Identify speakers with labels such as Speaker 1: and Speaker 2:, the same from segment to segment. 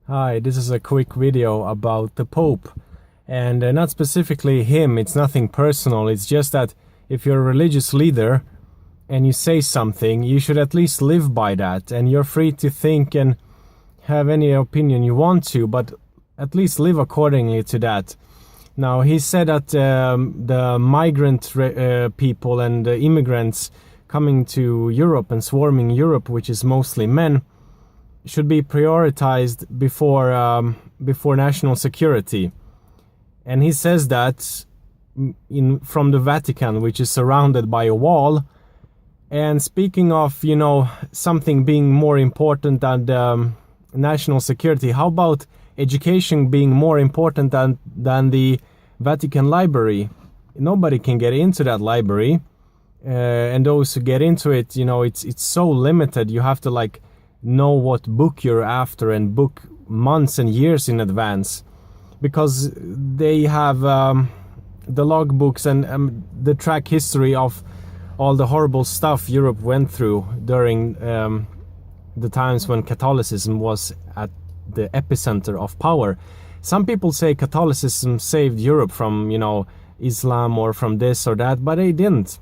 Speaker 1: Hi, this is a quick video about the Pope. And not specifically him, it's nothing personal, it's just that if you're a religious leader and you say something, you should at least live by that. And you're free to think and have any opinion you want to, but at least live accordingly to that. Now, he said that the migrant people and the immigrants coming to Europe and swarming Europe, which is mostly men, should be prioritized before national security. And he says that from the Vatican, which is surrounded by a wall. And speaking of, something being more important than national security, how about education being more important than the Vatican library? Nobody can get into that library. And those who get into it, it's so limited. You have to know what book you're after and book months and years in advance, because they have the logbooks and the track history of all the horrible stuff Europe went through during the times when Catholicism was at the epicenter of power. Some people say Catholicism saved Europe from, Islam or from this or that, but they didn't.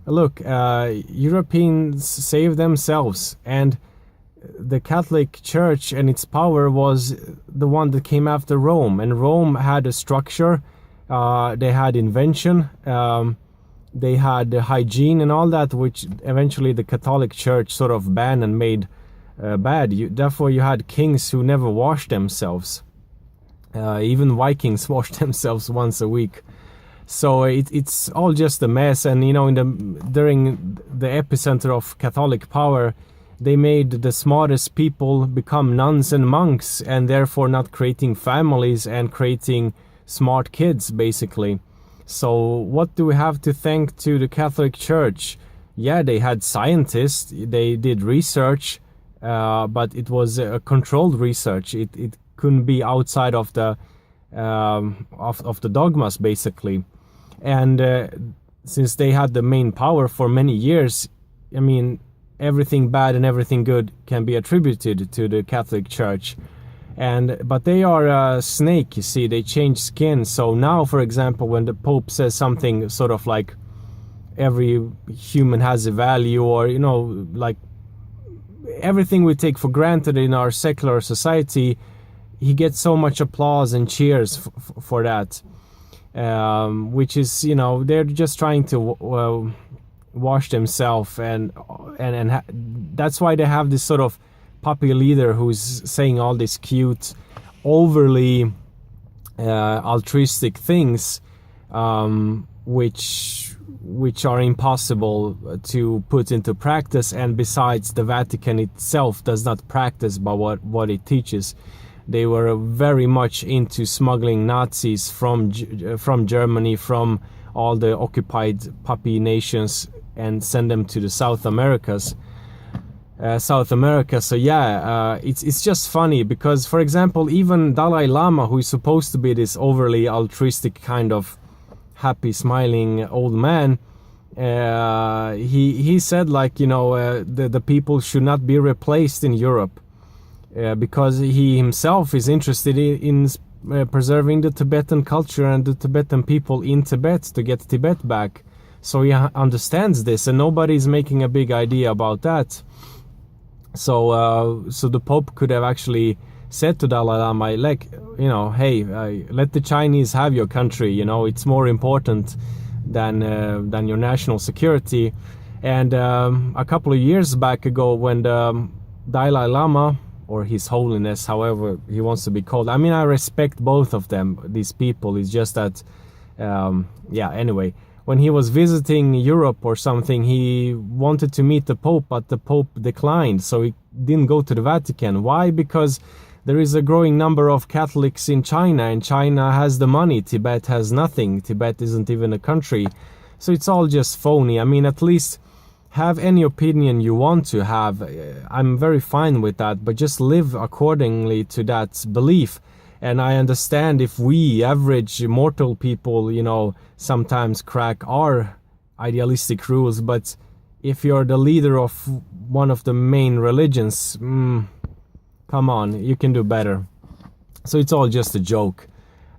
Speaker 1: Look, Europeans saved themselves, and the Catholic Church and its power was the one that came after Rome, and Rome had a structure, they had invention, they had hygiene and all that, which eventually the Catholic Church sort of banned and made bad. Therefore you had kings who never washed themselves. Even Vikings washed themselves once a week. So it's all just a mess. And during the epicenter of Catholic power, they made the smartest people become nuns and monks, and therefore not creating families and creating smart kids, basically. So what do we have to thank to the Catholic Church? Yeah, they had scientists, they did research, but it was a controlled research. It couldn't be outside of the dogmas, basically. And since they had the main power for many years, everything bad and everything good can be attributed to the Catholic Church. But they are a snake, you see, they change skin. So now, for example, when the Pope says something sort of like every human has a value, or, everything we take for granted in our secular society, he gets so much applause and cheers for that. Which is, they're just trying to wash themselves, and that's why they have this sort of puppy leader who's saying all these cute, overly altruistic things, which are impossible to put into practice. And besides, the Vatican itself does not practice by what it teaches. They were very much into smuggling Nazis from Germany, from all the occupied puppy nations, and send them to the South America. So yeah, it's just funny because, for example, even Dalai Lama, who is supposed to be this overly altruistic kind of happy, smiling old man, he said the people should not be replaced in Europe, because he himself is interested in preserving the Tibetan culture and the Tibetan people in Tibet, to get Tibet back. So he understands this, and nobody's making a big idea about that. So the Pope could have actually said to Dalai Lama, hey, let the Chinese have your country. It's more important than your national security. And a couple of years back ago, when the Dalai Lama, or His Holiness, however he wants to be called, I respect both of them, these people. It's just that, anyway, when he was visiting Europe or something, he wanted to meet the Pope, but the Pope declined, so he didn't go to the Vatican. Why? Because there is a growing number of Catholics in China, and China has the money. Tibet has nothing. Tibet isn't even a country. So it's all just phony. At least have any opinion you want to have. I'm very fine with that, but just live accordingly to that belief. And I understand if we average mortal people, sometimes crack our idealistic rules, but if you're the leader of one of the main religions, come on, you can do better. So it's all just a joke.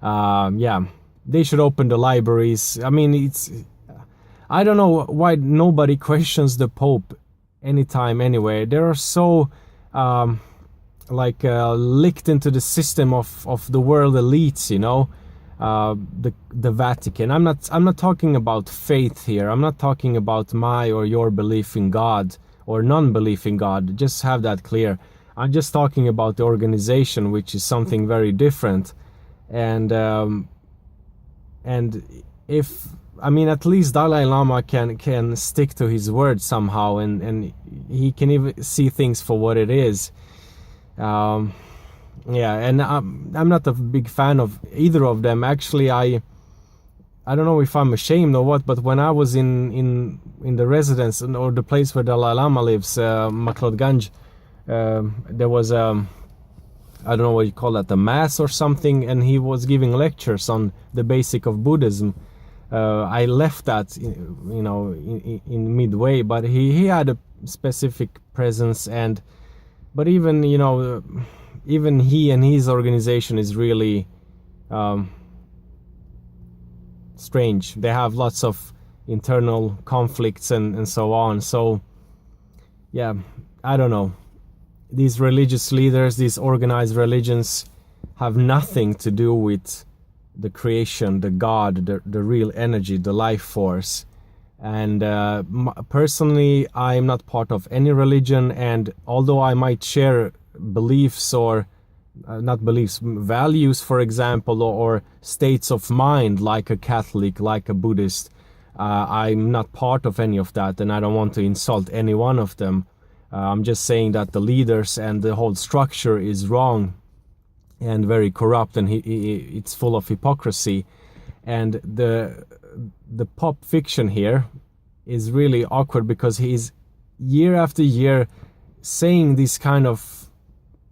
Speaker 1: Yeah, they should open the libraries. I mean, I don't know why nobody questions the Pope anytime, anywhere. They are so licked into the system of the world elites, you know. The Vatican. I'm not talking about faith here. I'm not talking about my or your belief in God or non-belief in God. Just have that clear. I'm just talking about the organization, which is something very different. And if, I mean, at least Dalai Lama can stick to his word somehow, and he can even see things for what it is. Yeah, and I'm not a big fan of either of them. Actually, I don't know if I'm ashamed or what, but when I was in the residence or the place where Dalai Lama lives, Maklodganj, there was I don't know what you call that, a mass or something, and he was giving lectures on the basic of Buddhism. I left that, you know, in midway, but he had a specific presence, but even, you know, even he and his organization is really strange. They have lots of internal conflicts and so on. So yeah, I don't know. These religious leaders, these organized religions, have nothing to do with the creation, the God, the real energy, the life force. And personally, I am not part of any religion, and although I might share beliefs or not beliefs, values, for example, or states of mind, like a Catholic, like a Buddhist, I'm not part of any of that, and I don't want to insult any one of them. I'm just saying that the leaders and the whole structure is wrong and very corrupt, and it's full of hypocrisy. And the pop fiction here is really awkward, because he's year after year saying these kind of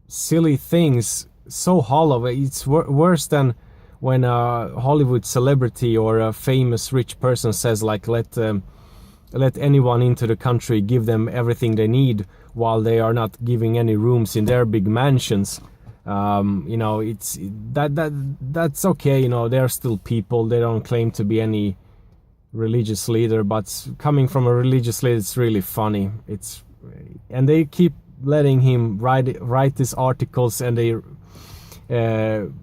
Speaker 1: silly things, so hollow. It's worse than when a Hollywood celebrity or a famous rich person says, like, let anyone into the country, give them everything they need, while they are not giving any rooms in their big mansions. You know, it's that's okay. You know, they're still people. They don't claim to be any religious leader, but coming from a religious leader, it's really funny. And they keep letting him write these articles, and they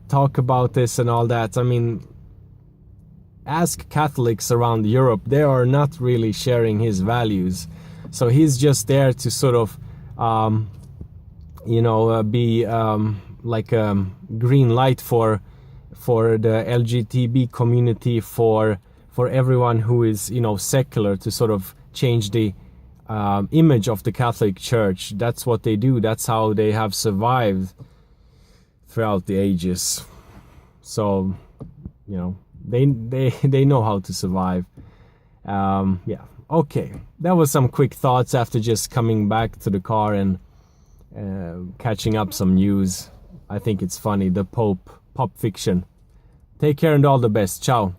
Speaker 1: talk about this and all that. I mean, ask Catholics around Europe, they are not really sharing his values. So he's just there to sort of, you know, be like a green light for the LGBT community, for everyone who is, you know, secular, to sort of change the image of the Catholic Church. That's what they do. That's how they have survived throughout the ages. So, you know, they know how to survive. Yeah, okay, that was some quick thoughts after just coming back to the car and catching up some news. I think it's funny, the Pope, pop fiction. Take care and all the best. Ciao.